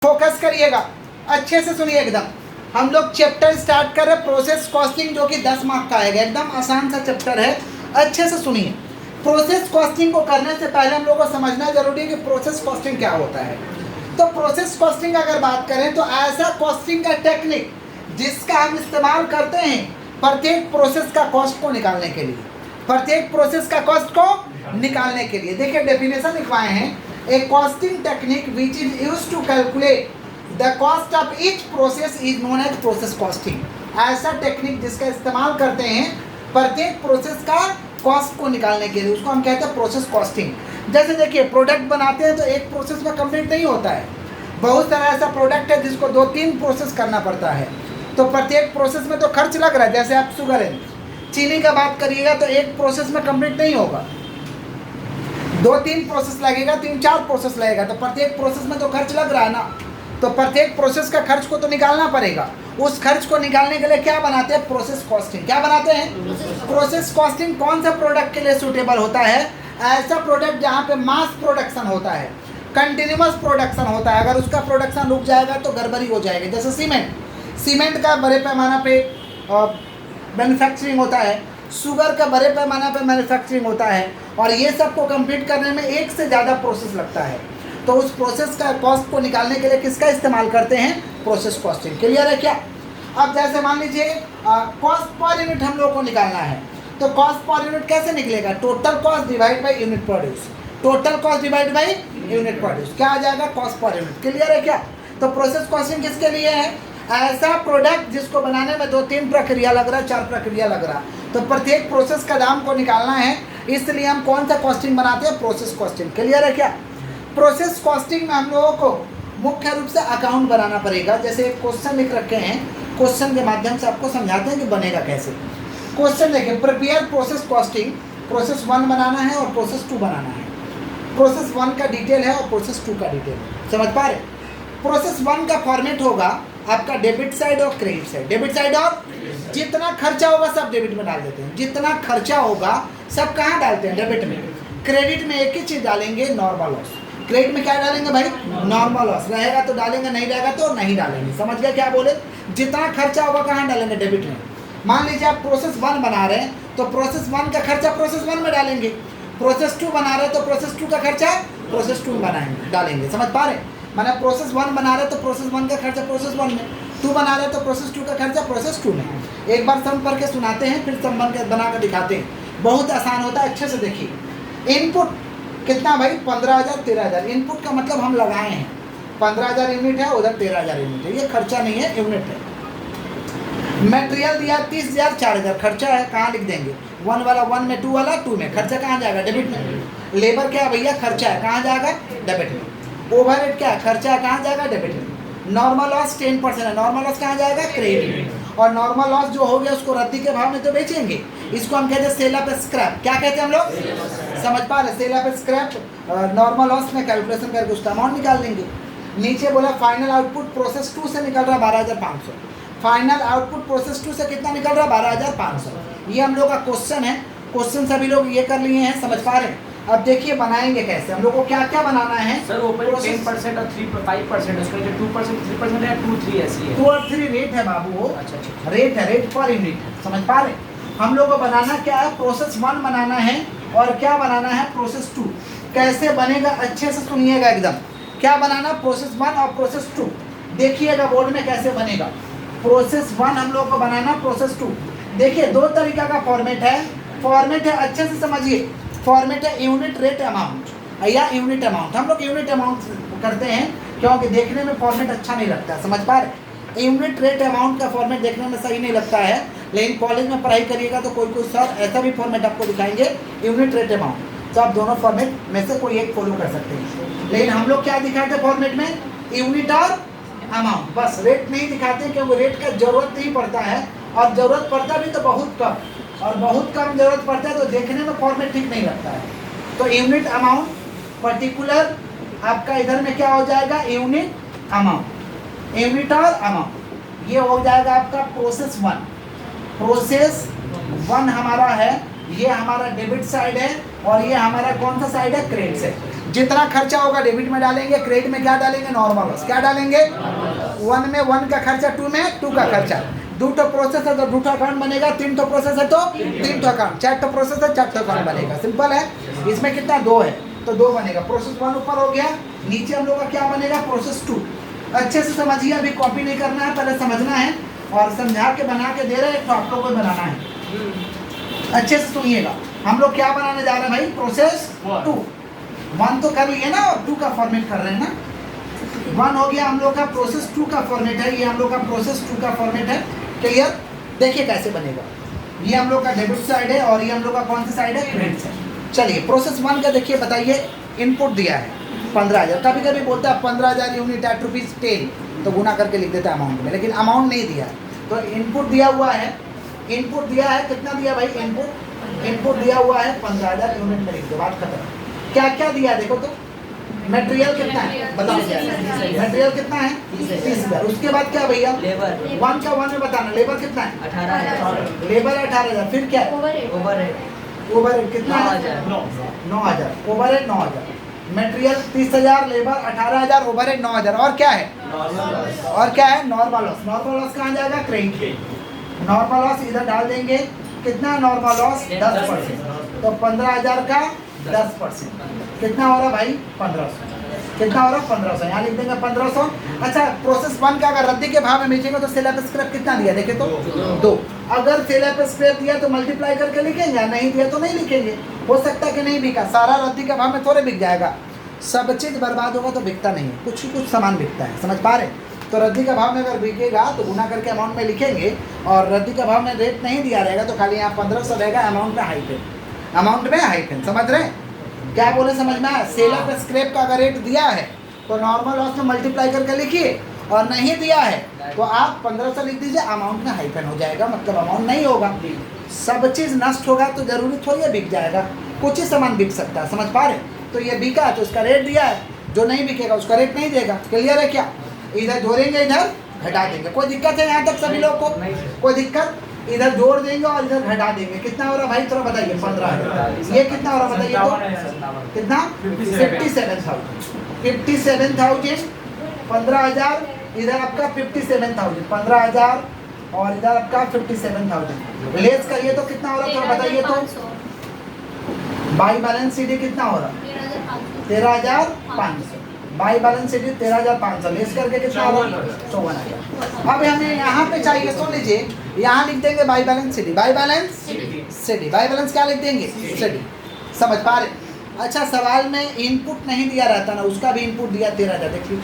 Focus करिएगा, अच्छे से सुनिए एकदम। हम लोग चैप्टर स्टार्ट कर रहे हैं प्रोसेस कॉस्टिंग, जो कि 10 मार्क का आएगा। एकदम आसान सा चैप्टर है, अच्छे से सुनिए। प्रोसेस कॉस्टिंग को करने से पहले हम लोग को समझना जरूरी है कि प्रोसेस कॉस्टिंग क्या होता है। तो प्रोसेस कॉस्टिंग अगर बात करें तो ऐसा कॉस्टिंग का टेक्निक जिसका हम इस्तेमाल करते हैं प्रत्येक प्रोसेस का कॉस्ट को निकालने के लिए, प्रत्येक प्रोसेस का कॉस्ट को निकालने के लिए। देखिए डेफिनेशन लिखवाए हैं, a costing technique which is used to calculate the cost of each process is known as process costing। ऐसा टेक्निक जिसका इस्तेमाल करते हैं प्रत्येक प्रोसेस का कॉस्ट को निकालने के लिए, उसको हम कहते हैं प्रोसेस कॉस्टिंग। जैसे देखिए प्रोडक्ट बनाते हैं तो एक प्रोसेस में कंप्लीट नहीं होता है, बहुत सारा ऐसा प्रोडक्ट है जिसको 2-3 प्रोसेस करना पड़ता है। तो प्रत्येक प्रोसेस में तो खर्च लग रहा है। जैसे आप शुगर है, चीनी का बात करिएगा तो एक प्रोसेस में कंप्लीट नहीं होगा, 2-3 प्रोसेस लगेगा, 3-4 प्रोसेस लगेगा। तो प्रत्येक प्रोसेस में तो खर्च लग रहा है ना, तो प्रत्येक प्रोसेस का खर्च को तो निकालना पड़ेगा। उस खर्च को निकालने के लिए क्या बनाते हैं? Process costing. क्या बनाते हैं? Process costing. कौन सा प्रोडक्ट के लिए सूटेबल होता है? ऐसा प्रोडक्ट जहाँ पे मास प्रोडक्शन होता है, कंटिन्यूअस प्रोडक्शन होता है। अगर उसका प्रोडक्शन रुक जाएगा तो गड़बड़ी हो जाएगी। जैसे सीमेंट का बड़े पैमाना पे मैन्युफैक्चरिंग होता है, शुगर का बड़े पैमाना पे मैन्युफैक्चरिंग होता है, और ये सब को कंप्लीट करने में एक से ज़्यादा प्रोसेस लगता है। तो उस प्रोसेस का कॉस्ट को निकालने के लिए किसका इस्तेमाल करते हैं? Process costing. क्लियर है क्या? अब जैसे मान लीजिए कॉस्ट पर यूनिट हम लोग को निकालना है, तो कॉस्ट पर यूनिट कैसे निकलेगा? Total cost divide by unit produce. Total cost divide by unit produce क्या आ जाएगा? Cost per unit. क्लियर है क्या? तो प्रोसेस कॉस्टिंग किसके लिए है? ऐसा प्रोडक्ट जिसको बनाने में 2-3 प्रक्रिया लग रहा है, 4 प्रक्रिया लग रहा है, तो प्रत्येक प्रोसेस का दाम को निकालना है। इसलिए हम कौन सा कॉस्टिंग बनाते हैं? Process costing. क्लियर है क्या? प्रोसेस कॉस्टिंग में हम लोगों को मुख्य रूप से अकाउंट बनाना पड़ेगा। जैसे एक क्वेश्चन लिख रखे हैं, क्वेश्चन के माध्यम से आपको समझाते हैं कि बनेगा कैसे। क्वेश्चन देखिए, प्रिपेयर प्रोसेस कॉस्टिंग। प्रोसेस 1 बनाना है और प्रोसेस 2 बनाना है। प्रोसेस 1 का डिटेल है और प्रोसेस 2 का डिटेल है। समझ पा रहे? प्रोसेस 1 का फॉर्मेट होगा आपका डेबिट साइड और क्रेडिट साइड। डेबिट साइड और जितना खर्चा होगा सब डेबिट में डाल देते हैं। जितना खर्चा होगा सब कहाँ डालते हैं? डेबिट में। क्रेडिट में एक ही चीज़ डालेंगे, नॉर्मल लॉस। क्रेडिट में क्या डालेंगे भाई? Normal loss. रहेगा तो डालेंगे, नहीं रहेगा तो नहीं डालेंगे। समझ गए क्या बोले? जितना खर्चा होगा कहाँ डालेंगे? डेबिट में। मान लीजिए आप प्रोसेस 1 बना रहे हैं तो प्रोसेस 1 का खर्चा प्रोसेस 1 में डालेंगे। प्रोसेस 2 बना रहे हैं तो प्रोसेस 2 का खर्चा प्रोसेस 2 में डालेंगे। समझ पा रहे? मैंने प्रोसेस 1 बना रहे तो प्रोसेस 1 का खर्चा प्रोसेस 1 में, 2 बना रहे तो प्रोसेस 2 का खर्चा प्रोसेस 2 में। एक बार सम करके सुनाते हैं, फिर सम बना कर दिखाते हैं। बहुत आसान होता है, अच्छे से देखिए। इनपुट कितना भाई? 15,000 13,000। इनपुट का मतलब हम लगाए हैं, 15,000 यूनिट है, उधर 13,000 यूनिट है। ये खर्चा नहीं है, यूनिट है। मटेरियल दिया 30,000 4,000 खर्चा है, कहाँ लिख देंगे? 1 वाला 1 में, 2 वाला 2 में। खर्चा कहाँ जाएगा? डेबिट में। लेबर क्या भैया? खर्चा है, कहाँ जाएगा? डेबिट में। ओवरहेड क्या है? खर्चा है, कहाँ जाएगा? डेबिट में। नॉर्मल लॉस 10% है, नॉर्मल लॉस कहाँ जाएगा? क्रेडिट में। और नॉर्मल लॉस जो हो गया उसको रद्दी के भाव में तो बेचेंगे। इसको हम कहते हैं सेल ऑफ स्क्रैप। क्या कहते हैं हम लोग? समझ पा रहे? Sale of scrap. Normal loss में कैलकुलेशन करके उसका अमाउंट निकाल लेंगे। नीचे बोला फाइनल आउटपुट प्रोसेस 2 से निकल रहा 12,500। फाइनल आउटपुट प्रोसेस 2 से कितना निकल रहा? 12,500। ये हम लोग का क्वेश्चन है। क्वेश्चन सभी लोग ये कर लिए हैं, समझ पा रहे हैं? अब देखिए बनाएंगे कैसे। हम लोग को क्या क्या बनाना है? सर ओपन 10% और 5% उसका जो 2% 3% है, 2-3 ऐसी है। 2 और 3 रेट है बाबू, वो अच्छा। रेट है, रेट पर यूनिट है। समझ पा रहे? हम लोग को बनाना क्या है? प्रोसेस 1 बनाना है और क्या बनाना है? प्रोसेस 2। कैसे बनेगा अच्छे से सुनिएगा एकदम। क्या बनाना? प्रोसेस 1 और प्रोसेस 2। देखिएगा बोर्ड में कैसे बनेगा। प्रोसेस 1 हम लोग को बनाना, प्रोसेस 2। देखिए 2 तरीका का फॉर्मेट है। फॉर्मेट है, अच्छे से समझिए। फॉर्मेट है यूनिट रेट अमाउंट या यूनिट अमाउंट। हम लोग यूनिट अमाउंट करते हैं क्योंकि देखने में फॉर्मेट अच्छा नहीं लगता है। समझ पा रहे? यूनिट रेट अमाउंट का फॉर्मेट देखने में सही नहीं लगता है, लेकिन कॉलेज में पढ़ाई करिएगा तो कोई सर ऐसा भी फॉर्मेट आपको दिखाएंगे, यूनिट रेट अमाउंट। तो आप दोनों फॉर्मेट में से कोई एक फॉलो कर सकते हैं। लेकिन हम लोग क्या दिखाते हैं फॉर्मेट में? यूनिट और अमाउंट। बस रेट नहीं दिखाते क्योंकि रेट का जरूरत नहीं पड़ता है, और ज़रूरत पड़ता भी तो बहुत कम, और बहुत कम जरूरत पड़ता है तो देखने में फॉर्मेट ठीक नहीं लगता है। तो यूनिट अमाउंट पर्टिकुलर आपका इधर में क्या हो जाएगा? यूनिट अमाउंट, यूनिट और अमाउंट। ये हो जाएगा आपका प्रोसेस 1। प्रोसेस 1 हमारा है, ये हमारा डेबिट साइड है और ये हमारा कौन सा साइड है? Credit side. जितना खर्चा होगा डेबिट में डालेंगे, क्रेडिट में क्या डालेंगे, नॉर्मल लॉस। क्या डालेंगे, 1 में 1 का खर्चा, 2 में 2 का खर्चा। 2 तो प्रोसेस है तो 2 अकाउंट बनेगा, 3 तो प्रोसेस है तो 3 अकाउंट, 4 तो प्रोसेस है 4 अकाउंट बनेगा। सिंपल है। इसमें कितना 2 है तो 2 बनेगा। प्रोसेस 1 ऊपर हो गया, नीचे हम लोग का क्या बनेगा, प्रोसेस 2। अच्छे से समझिए, अभी कॉपी नहीं करना है, पहले समझना है और समझा के बना के दे रहे हैं तो आप लोग को बनाना है। अच्छे से सुनिएगा, हम लोग क्या बनाने जा रहे हैं भाई, प्रोसेस 2। 1 तो कर लिए ना और 2 का फॉर्मेट कर रहे हैं ना। 1 हो गया हम लोग का, प्रोसेस 2 का फॉर्मेट है, ये हम लोग का प्रोसेस 2 का फॉर्मेट है। क्लियर। देखिए कैसे बनेगा, ये हम लोग का डेबिट साइड है और ये हम लोग का कौन सी साइड है, क्रेडिट साइड। चलिए प्रोसेस 1 का देखिए, बताइए इनपुट दिया है 15,000। कभी कभी बोलता है 15,000 यूनिट एट ₹10 तो गुना करके लिख देता है अमाउंट में, लेकिन अमाउंट नहीं दिया है। तो इनपुट दिया हुआ है, इनपुट दिया है कितना दिया भाई, इनपुट दिया हुआ है 15,000 यूनिट में लिख दो, बात खत्म। क्या क्या दिया देखो तो, मटेरियल कितना है बताओ, मटेरियल कितना है 30,000। उसके बाद क्या भैया, लेबर 1 का 1 में बताना, लेबर कितना है 18,000, लेबर 18,000। फिर क्या है, ओवरहेड कितना है 9,000, ओवरहेड 9,000, मटेरियल 30,000, लेबर 18,000, ओवरहेड 9,000। और क्या है, और क्या है, नॉर्मल लॉस। नॉर्मल लॉस कहाँ जाएगा, क्रेडिट। नॉर्मल लॉस इधर डाल देंगे, कितना नॉर्मल लॉस 10%, तो 15,000 का 10% कितना हो रहा भाई 1500। कितना हो रहा 1500, यहाँ लिख देंगे 1500। अच्छा प्रोसेस 1 का अगर रद्दी के भाव में बेचेंगे तो सेल ऑफ स्क्रैप कितना दिया देखे तो 2। अगर सेल ऑफ स्क्रैप दिया तो मल्टीप्लाई करके लिखेंगे, नहीं दिया तो नहीं लिखेंगे। हो सकता है कि नहीं बिका, सारा रद्दी के भाव में थोड़े बिक जाएगा। सब चीज़ बर्बाद होगा तो बिकता नहीं है, कुछ सामान बिकता है, समझ पा रहे। तो रद्दी का भाव में अगर बिकेगा तो गुना करके अमाउंट में लिखेंगे, और रद्दी का भाव में रेट नहीं दिया रहेगा तो खाली यहाँ 1500 रहेगा, अमाउंट में हाइफेन, अमाउंट में हाइफेन। समझ रहे हैं क्या बोले, समझ में आया। सेल ऑफ स्क्रैप का अगर रेट दिया है तो नॉर्मल लॉस में मल्टीप्लाई करके लिखिए, और नहीं दिया है तो आप 1500 लिख दीजिए, अमाउंट में हाइफेन हो जाएगा, मतलब अमाउंट नहीं होगा। सब चीज़ नष्ट होगा तो जरूरी थोड़ी है बिक जाएगा, कुछ ही सामान बिक सकता है, समझ पा रहे। तो ये बिका है तो उसका रेट दिया है, जो नहीं बिकेगा उसका रेट नहीं देगा। क्लियर है क्या, इधर जोड़ेंगे इधर घटा देंगे। कोई दिक्कत है यहाँ तक सभी लोग को, कोई दिक्कत, इधर जोड़ देंगे और इधर घटा देंगे। कितना हो रहा भाई थोड़ा बताइए, 15,000। ये कितना हो रहा बताइए तो, कितना 57,000, 57,000, 15,000 इधर आपका 57,000, 15,000 और इधर आपका 57,000। लेस करिए तो कितना हो रहा थोड़ा बताइए तो, बाई बैलेंस सीडी कितना हो रहा 13,500, बाई बैलेंस सीडी 13,500, लेस करके कितना हो रहा 54,000। अब हमें यहाँ पे चाहिए, सुन लीजिए, यहाँ लिख देंगे by balance CD, by balance CD, by balance क्या लिख देंगे सीडी, समझ पा रहे। अच्छा सवाल में इनपुट नहीं दिया रहता ना, उसका भी इनपुट दिया 13,000, देखिए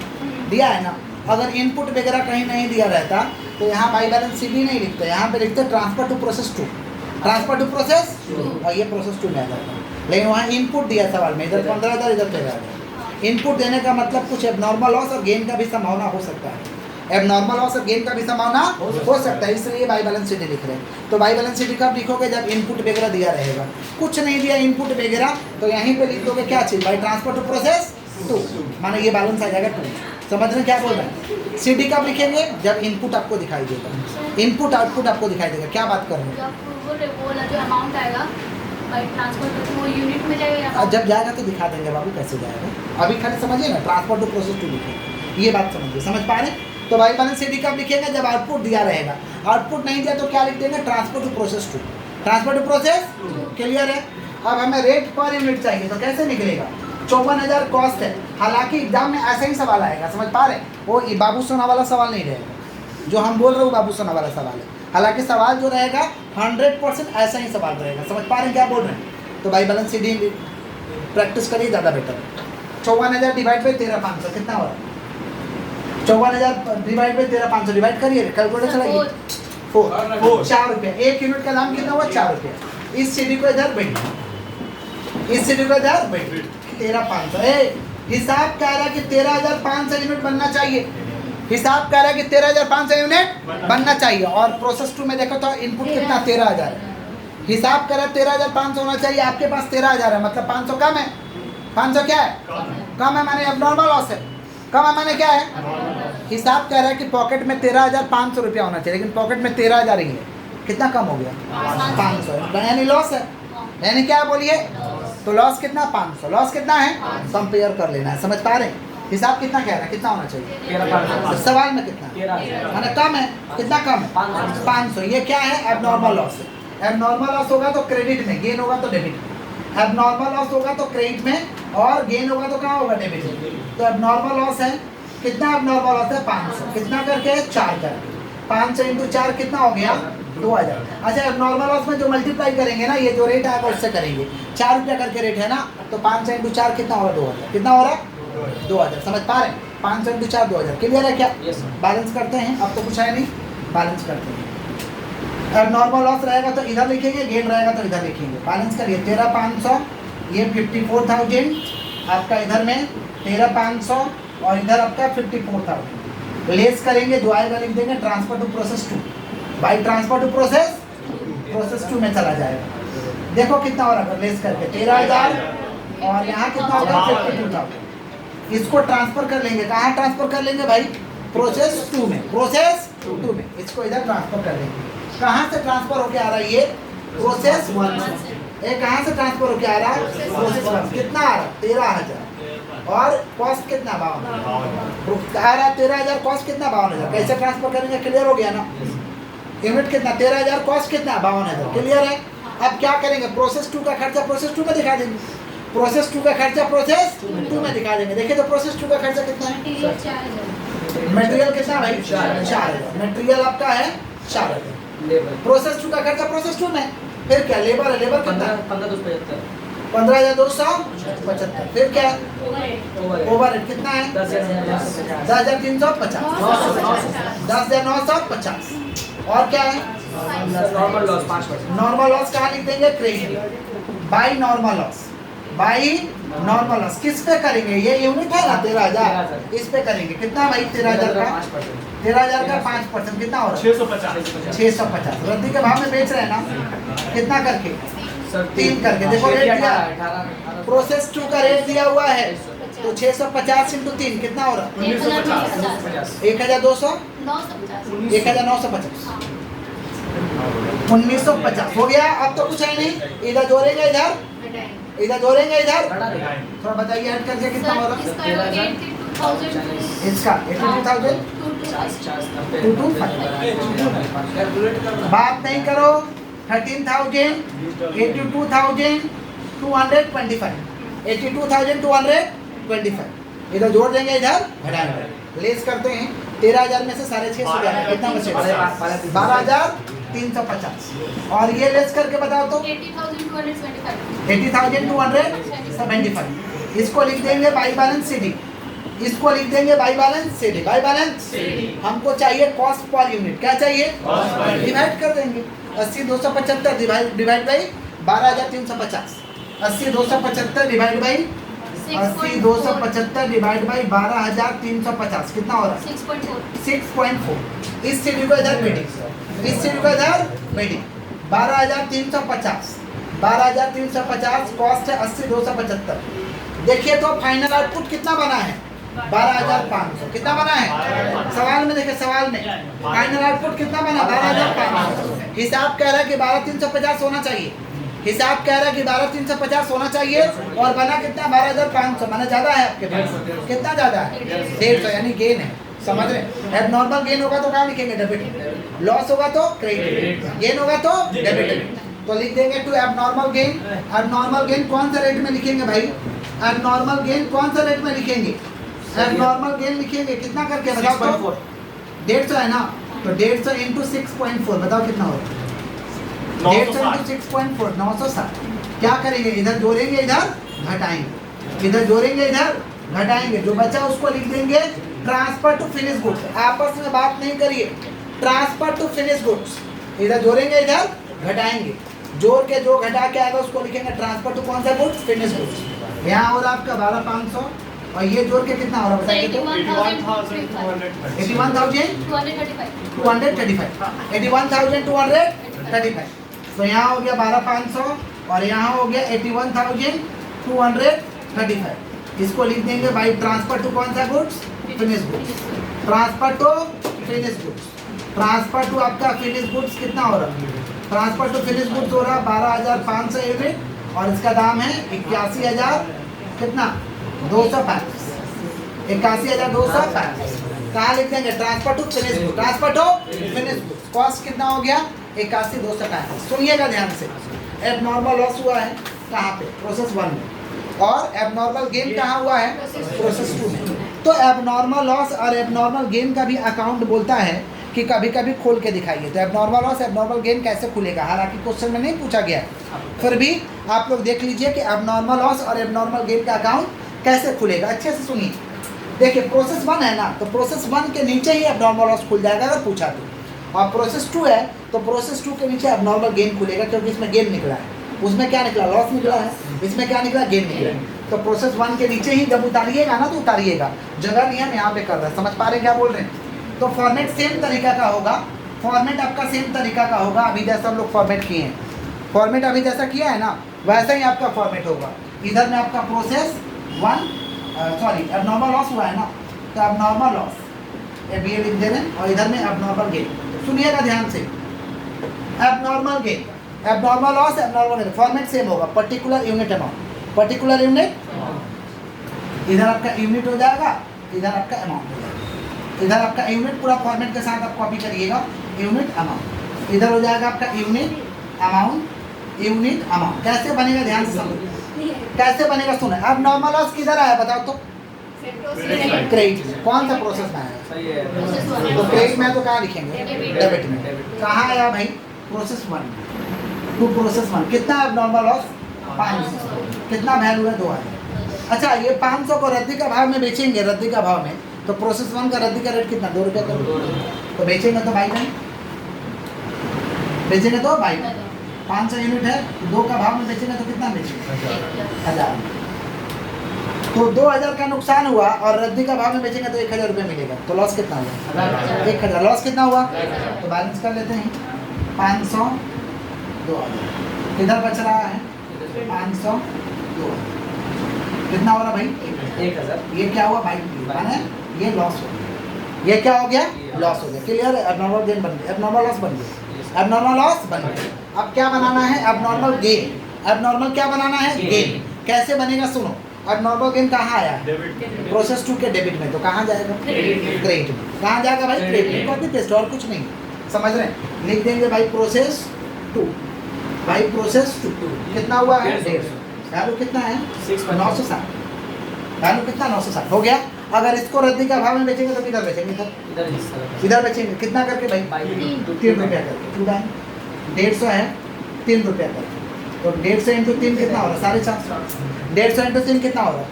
दिया है ना। अगर इनपुट वगैरह कहीं नहीं दिया रहता तो यहाँ बाई बैलेंस सीडी नहीं लिखते, यहाँ पे लिखते transfer to process 2, transfer to process, और ये प्रोसेस 2 में आ जाता है। लेकिन वहाँ इनपुट दिया सवाल में, इधर 15,000 इधर 13,000। इनपुट देने का मतलब कुछ एबनॉर्मल लॉस और गेन का भी संभावना हो सकता है, एबनॉर्मल लॉस और गेन का भी संभावना हो सकता है, इसलिए बाई बैलेंस सीडी लिख रहे हैं। तो बाई बैलेंस सीडी कब लिखोगे, जब इनपुट वगैरह दिया रहेगा। कुछ नहीं दिया इनपुट वगैरह तो यहीं पे लिख दोगे क्या चीज़, बाई ट्रांसफर टू प्रोसेस 2, माने ये बैलेंस आ जाएगा 2। समझ रहे क्या बोल रहे हैं। सीडी कब लिखेंगे, जब इनपुट आपको दिखाई देगा, इनपुट आउटपुट आपको दिखाई देगा। क्या बात कर रहे हैं, जो अमाउंट आएगा ट्रांसफर वो यूनिट में जाएगा, जब जाएगा तो दिखा देंगे बाबू कैसे जाएगा। अभी खाली समझिए ना, ट्रांसफर टू प्रोसेस 2 लिखेंगे, ये बात समझिए, समझ पा रहे। तो बाई बैलेंस सीडी कब लिखेंगे, जब आउटपुट दिया रहेगा। आउटपुट नहीं दिया तो क्या लिख देंगे, transfer to process 2, transfer to process. Clear है। अब हमें रेट पर यूनिट चाहिए तो कैसे निकलेगा, 54,000 कॉस्ट है। हालांकि एग्जाम में ऐसा ही सवाल आएगा, समझ पा रहे। वो बाबू सोना वाला सवाल नहीं रहेगा, जो हम बोल रहे हो बाबू सोना वाला सवाल है। हालांकि सवाल जो रहेगा 100% ऐसा ही सवाल रहेगा, समझ पा रहे हैं क्या बोल रहे हैं। तो बाई बैलेंस सीडी प्रैक्टिस करिए, ज़्यादा बेटर। 54,000 डिवाइड बाई 13,500 कितना हो रहा है, 54,000 डिवाइड बाई 13,500 डिवाइड करिए, कैलकुलेटर चलाइए। 4 रुपये, 1 यूनिट का दाम कितना हुआ 4 रुपये। इस सीडी को इधर बैठ, इस सीडी को इधर बैठ, 13,500। हिसाब कह रहा है कि 13,500 यूनिट बनना चाहिए, हिसाब कह रहा है कि 13,500 यूनिट बनना चाहिए। और प्रोसेस 2 में देखो तो इनपुट कितना 13,000 है, हिसाब कर रहा है 13,500 होना चाहिए, आपके पास 13,000 है, मतलब 500 कम है। 500 क्या है, कम है, माने एबनॉर्मल लॉस है, कम है माने क्या है। हिसाब कह रहा है कि पॉकेट में 13,500 रुपया होना चाहिए, लेकिन पॉकेट में 13,000 ही है, कितना कम हो गया 500, यानी लॉस है। यानी क्या बोलिए, तो लॉस कितना 500, लॉस कितना है कंपेयर कर लेना है, समझ पा रहे हैं। हिसाब कितना कह रहा है, कितना होना चाहिए 13 सवाल में कितना माने कम है, कितना कम है 500। ये क्या है एबनॉर्मल लॉस है। एबनॉर्मल लॉस होगा तो क्रेडिट में, गेन होगा तो डेबिट में। एबनॉर्मल लॉस होगा तो क्रेडिट में और गेन होगा तो कहाँ होगा डेबिट में। तो एबनॉर्मल लॉस है कितना, एबनॉर्मल लॉस है 500, कितना करके 4 करके 500 × 4 कितना हो गया 2000। अच्छा एबनॉर्मल लॉस में जो मल्टीप्लाई करेंगे ना, ये जो रेट आएगा उससे करेंगे, 4 रुपया करके रेट है ना, तो 500 × 4 कितना होगा 2000, कितना हो रहा है 2000, समझ पा रहे हैं। 500 × 4 2000, क्लियर है क्या। बैलेंस करते हैं, अब तो कुछ है नहीं, बैलेंस करते हैं। एबनॉर्मल लॉस रहेगा तो इधर लिखेंगे, गेन रहेगा तो इधर लिखेंगे। बैलेंस करिए 13500, ये 54000 आपका इधर में 13500 और इधर आपका 54000 लेस करेंगे, जो आएगा लिख देंगे transfer to process 2, by transfer to process 2 में चला जाएगा। देखो कितना हो रहा है लेस करके 13000 और यहाँ कितना होगा 52000। इसको ट्रांसफर कर लेंगे, कहाँ ट्रांसफर कर लेंगे भाई प्रोसेस 2 में, प्रोसेस 2 में इसको इधर ट्रांसफर कर लेंगे। कहाँ से ट्रांसफर होके आ रहा है ये प्रोसेस 1 से, ये कहाँ से ट्रांसफर होके आ रहा है प्रोसेस 1। कितना आ रहा है 13000 और कॉस्ट कितना 52 आ रहा है 13000, कॉस्ट कितना 52,000। कैसे ट्रांसफर करेंगे क्लियर हो गया ना। यूनिट कितना 13000, कॉस्ट कितना 52,000, क्लियर है। अब क्या करेंगे प्रोसेस 2 का खर्चा प्रोसेस 2 में दिखा देंगे, प्रोसेस 2 का खर्चा प्रोसेस 2 में दिखा देंगे। देखिए तो प्रोसेस 2 का खर्चा कितना है, मटेरियल कितना भाई 4000, मटेरियल आपका है 4000। प्रोसेस 2 का खर्चा प्रोसेस 2 में, फिर क्या लेबर है, लेबर कितना 15,275। फिर क्या ओवरहेड कितना है 10,350, 10,950। और क्या है नॉर्मल लॉस 5%। नॉर्मल लॉस कहाँ लिख देंगे credit by normal loss, by normal loss किस पे करेंगे, ये यूनिट है ना 13000, इस पे करेंगे। कितना भाई 13000 का 13000 का 5% कितना हो रहा है 650। रद्दी के भाव में बेच रहे हैं ना, कितना करके 3 करके। देखो रेट दिया प्रोसेस 2 का रेट दिया हुआ है, तो 650 × 3 कितना हो रहा है 1200 1950 1950 हो गया। अब तो कुछ है नहीं, इधर जोड़ेंगे इधर जोड़ेंगे इधर, थोड़ा बताइए ऐड करके कितना हो रहा है इसका 82,000 बात नहीं करो 13,000 82,225 82,225 इधर जोड़ देंगे, इधर घटाएंगे, लेस करते हैं 13,000 में से 650 जाएगा, कितना बचेगा 12,350। और ये लेस करके बताओ तो 80,275। इसको लिख देंगे बाई बैलेंस सीडी, इसको लिख देंगे by balance CD, by balance हमको चाहिए कॉस्ट पर यूनिट, क्या चाहिए डिवाइड कर देंगे 80,275 divide by 12,350, 80,275 divide by 80,275 divide by 12,350 कितना हो रहा है 6.4। इस सीडी को इधर बेटिंग, इस सीडी को इधर बेटिंग 12,350 कॉस्ट है 80,275। देखिए तो फाइनल आउटपुट कितना बना है 12,500, कितना बना है सवाल में, देखिए सवाल में फाइनल आउटपुट कितना बना 12,500। हिसाब कह रहा है कि 12,350 होना चाहिए, हिसाब कह रहा है कि 12,350 होना चाहिए और बना कितना 12,500, माना ज्यादा है आपके पास, कितना ज्यादा है 150, यानी गेन है, समझ रहे। एबनॉर्मल गेन होगा तो कहाँ लिखेंगे डेबिट, लॉस होगा तो क्रेडिट, गेन होगा तो डेबिट। तो लिख देंगे to abnormal gain. Abnormal gain कौन सा रेट में लिखेंगे भाई, एबनॉर्मल गेन कौन सा रेट में लिखेंगे, एबनॉर्मल गेन लिखेंगे कितना करके बताओ तो 150 है ना, तो 150 × 6.4 बताओ कितना होगा 150 × 6.4 960। क्या करेंगे इधर जोड़ेंगे इधर घटाएंगे, इधर जोड़ेंगे इधर घटाएंगे, जो बचा उसको लिख देंगे ट्रांसफर टू फिनिश गुड्स। आपस में बात नहीं करिए, ट्रांसफर टू फिनिश गुड्स, इधर जोड़ेंगे इधर घटाएंगे, जोड़ के जो घटा के आएगा उसको लिखेंगे ट्रांसफर टू कौन सा गुड्स फिनिश गुड्स। यहाँ हो रहा आपका 12,500 और ये जोड़ के कितना हो रहा है बताइए तो 81,235। तो यहाँ हो गया 12,500 और यहाँ हो गया 81,235। इसको लिख देंगे भाई ट्रांसफर टू कौन सा goods finish goods, transfer to finish goods, transfer to आपका फिनिश गुड्स कितना हो रहा है, ट्रांसफर टू फिनिश गुड्स हो रहा है 12,500 यूनिट और इसका दाम है 81,000 कितना 235, 81,235। कहाँ लिख देंगे? Transfer to finish good, transfer to finish good. Cost कितना हो गया? 81,235। सुनिएगा ध्यान से, एबनॉर्मल लॉस हुआ है कहाँ पे? प्रोसेस 1 में। और एबनॉर्मल गेन कहाँ हुआ है? प्रोसेस 2 में। तो एबनॉर्मल लॉस और एबनॉर्मल गेन का भी अकाउंट बोलता है कि कभी कभी खोल के दिखाइए। तो एबनॉर्मल लॉस एबनॉर्मल गेन कैसे खुलेगा? हालांकि क्वेश्चन में नहीं पूछा गया है, फिर भी आप लोग देख लीजिए कि एबनॉर्मल लॉस और एबनॉर्मल गेन का अकाउंट कैसे खुलेगा। अच्छे से सुनिए। देखिए प्रोसेस 1 है ना, तो प्रोसेस 1 के नीचे ही एबनॉर्मल लॉस खुल जाएगा अगर पूछा तो। और प्रोसेस 2 है तो प्रोसेस 2 के नीचे एबनॉर्मल गेन खुलेगा, क्योंकि इसमें गेन निकला है। उसमें क्या निकला? लॉस निकला है। इसमें क्या निकला? गेन निकला है। तो प्रोसेस 1 के नीचे ही जब उतारिएगा ना, तो उतारिएगा, जगह नहीं हम यहाँ पे कर रहे हैं। समझ पा रहे हैं क्या बोल रहे हैं? तो फॉर्मेट सेम तरीका का होगा, फॉर्मेट आपका सेम तरीका का होगा। अभी जैसा हम लोग फॉर्मेट किए हैं, फॉर्मेट अभी जैसा किया है ना, वैसा ही आपका फॉर्मेट होगा। इधर में आपका प्रोसेस 1 सॉरी एबनॉर्मल लॉस हुआ है ना, तो एबनॉर्मल लॉस ये भी लिख दे रहे हैं, और इधर में एबनॉर्मल गेन। सुनिएगा ध्यान से, abnormal gain, abnormal loss, abnormal gain, format same होगा। Particular unit amount, particular unit, इधर आपका यूनिट हो जाएगा, इधर आपका अमाउंट हो जाएगा। इधर आपका यूनिट पूरा फॉर्मेट के साथ आप कॉपी करिएगा, यूनिट अमाउंट। इधर हो जाएगा आपका यूनिट अमाउंट, यूनिट अमाउंट। कैसे बनेगा ध्यान से समझिए, कैसे बनेगा सुने। अब नॉर्मल लॉस किधर आया बताओ तो? क्रेडिट। कौन सा प्रोसेस में आया? तो क्रेडिट में तो कहाँ लिखेंगे? डेबिट में। कहाँ आया भाई? Process 1 to process 1। कितना अब नॉर्मल लॉस? 500। कितना वैल्यू है? 2000। अच्छा, ये 500 को रद्दी का भाव में बेचेंगे, रद्दी का भाव में, तो प्रोसेस 1 का रद्दी का रेट कितना? 2 रुपये का। तो बेचेंगे तो भाई नहीं, बेचेंगे तो भाई 500 यूनिट है, 2 का भाव में बेचेंगे तो कितना बेचेंगे? 1000। तो 2000 का नुकसान हुआ और रद्दी का भाव में बेचेंगे तो 1000 रुपये मिलेगा। तो लॉस कितना हुआ? 1000। लॉस कितना हुआ? तो बैलेंस कर लेते हैं, 500 2000। इधर बच रहा है 500 2000। कितना हो रहा भाई? 1000। ये क्या हुआ भाई? माने ये लॉस हो गया। ये क्या हो गया? लॉस हो गया। क्लियर है? एबनॉर्मल गेन बन गया, एबनॉर्मल लॉस बन गया, एबनॉर्मल लॉस बन गया। अब क्या बनाना है? Abnormal gain. एबनॉर्मल क्या बनाना है? गेन। कैसे बनेगा सुनो। एबनॉर्मल गेन कहाँ आया? प्रोसेस 2 के डेबिट में, तो कहाँ जाएगा? क्रेडिट में। कहाँ जाएगा भाई? क्रेडिट में। कॉपी पेस्ट, और कुछ नहीं। समझ रहे हैं? लिख देंगे भाई प्रोसेस 2, भाई प्रोसेस 2 कितना हुआ है? 150। वैल्यू कितना है? 960। वैल्यू कितना? 960 हो गया। अगर इसको रद्दी का भाव में बेचेंगे तो किधर बेचेंगे? इधर बेचेंगे। कितना करके भाई? 3 रुपया करके। 150 है, 3 रुपया करके। तो 150 इंटू 3 कितना हो रहा है? 450। 150 इंटू 3 कितना हो रहा है?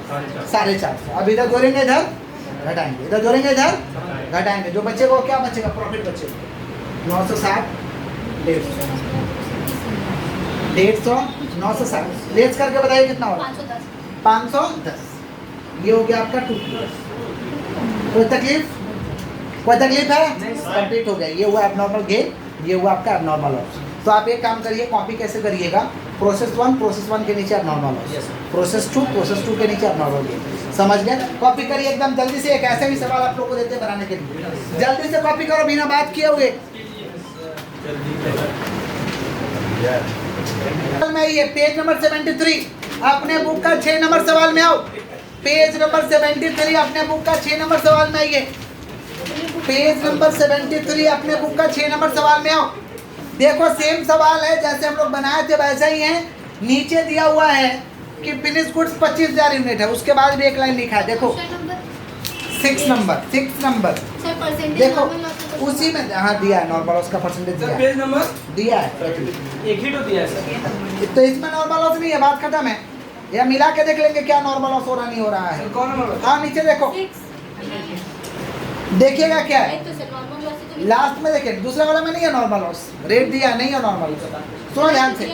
450। अब इधर जोड़ेंगे, इधर घटाएंगे, इधर जोड़ेंगे, इधर घटाएंगे। जो बचेगा वो क्या बचेगा? प्रॉफिट बचेगा। 960 150 960 लेस करके बताइए कितना हो रहा है? 510। ये हो गया आपका 2। कोई तकलीफ? कोई तकलीफ है? कंप्लीट हो गया। ये हुआ एबनॉर्मल गेन, ये हुआ आपका एबनॉर्मल लॉस। तो आप एक काम करिए, कॉपी कैसे करिएगा? प्रोसेस 1 के नीचे एबनॉर्मल लॉस, प्रोसेस 2 के नीचे एबनॉर्मल गेन। समझ गए? कॉपी करिए एकदम जल्दी से। एक ऐसे भी सवाल आप लोग को देते बनाने के लिए, जल्दी से कॉपी करो बिना बात किए हुए। में ये पेज नंबर 73 अपने बुक का 6 नंबर सवाल में आओ। पेज नंबर 73 अपने बुक का 6 नंबर सवाल में आइए। पेज नंबर 73 अपने बुक का 6 नंबर सवाल में आओ। देखो सेम सवाल है जैसे हम लोग बनाए थे वैसा ही है। नीचे दिया हुआ है कि फिनिश गुड्स 25,000 यूनिट है, उसके बाद भी एक लाइन लिखा है। देखो 6 नंबर देखो उसी में, हाँ दिया है नॉर्मल लॉस का परसेंटेज दिया है। पेज नंबर दिया है, एक ही तो दिया है सर। तो इसमें नॉर्मल लॉस नहीं है, बात खत्म है। या मिला के देख लेंगे क्या नॉर्मल लॉस हो रहा नहीं हो रहा है। कौन नंबर? हाँ नीचे देखो, देखिएगा क्या है लास्ट में। देखिए दूसरे वाला में नहीं है नॉर्मल लॉस, रेट दिया है, नहीं है नॉर्मल। सुनो ध्यान से,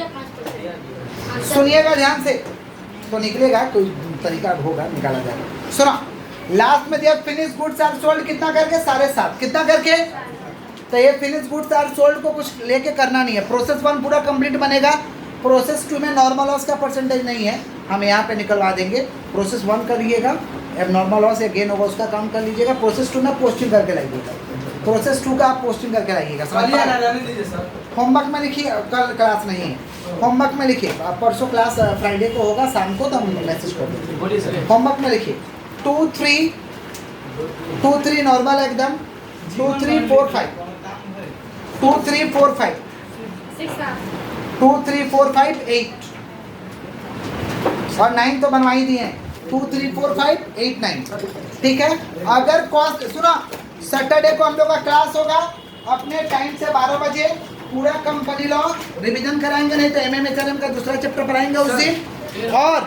सुनिएगा ध्यान से, तो निकलेगा कोई तरीका होगा, निकाला जाएगा। सुनो लास्ट में दिया फिनिश गुड्स आर सोल्ड कितना करके? 7.5। कितना करके? तो ये फिनिश गुड्स आर सोल्ड को कुछ लेके करना नहीं है। प्रोसेस 1 पूरा कंप्लीट बनेगा। प्रोसेस 2 में नॉर्मल लॉस का परसेंटेज नहीं है, हम यहाँ पे निकलवा देंगे। प्रोसेस 1 करिएगा, अब नॉर्मल लॉस या गेन होगा उसका काम कर लीजिएगा। प्रोसेस 2 में पोस्टिंग करके लाइएगा। प्रोसेस 2 का आप पोस्टिंग करके लाइएगा। खाली आना रहने दीजिए सर। होमवर्क में लिखिए, कल क्लास नहीं है, होमवर्क में लिखिए, आप परसों क्लास फ्राइडे को होगा शाम को, तो हम मैसेज कर देंगे। बोलिए सर। होमवर्क में लिखिए 2 3 नॉर्मल एकदम, 2 3 4 5 2 3 4 5 6 का 2 3 4 5 8 और 9 तो बनवा ही दिए हैं। 2 3 4 5 8 9 ठीक है। अगर कॉस्ट सुना, सैटरडे को हम लोग का क्लास होगा अपने टाइम से 12 बजे, पूरा कंपनी लॉ रिवीजन कराएंगे, नहीं तो एमएमएचआरएम का दूसरा चैप्टर पढ़ाएंगे उस दिन। और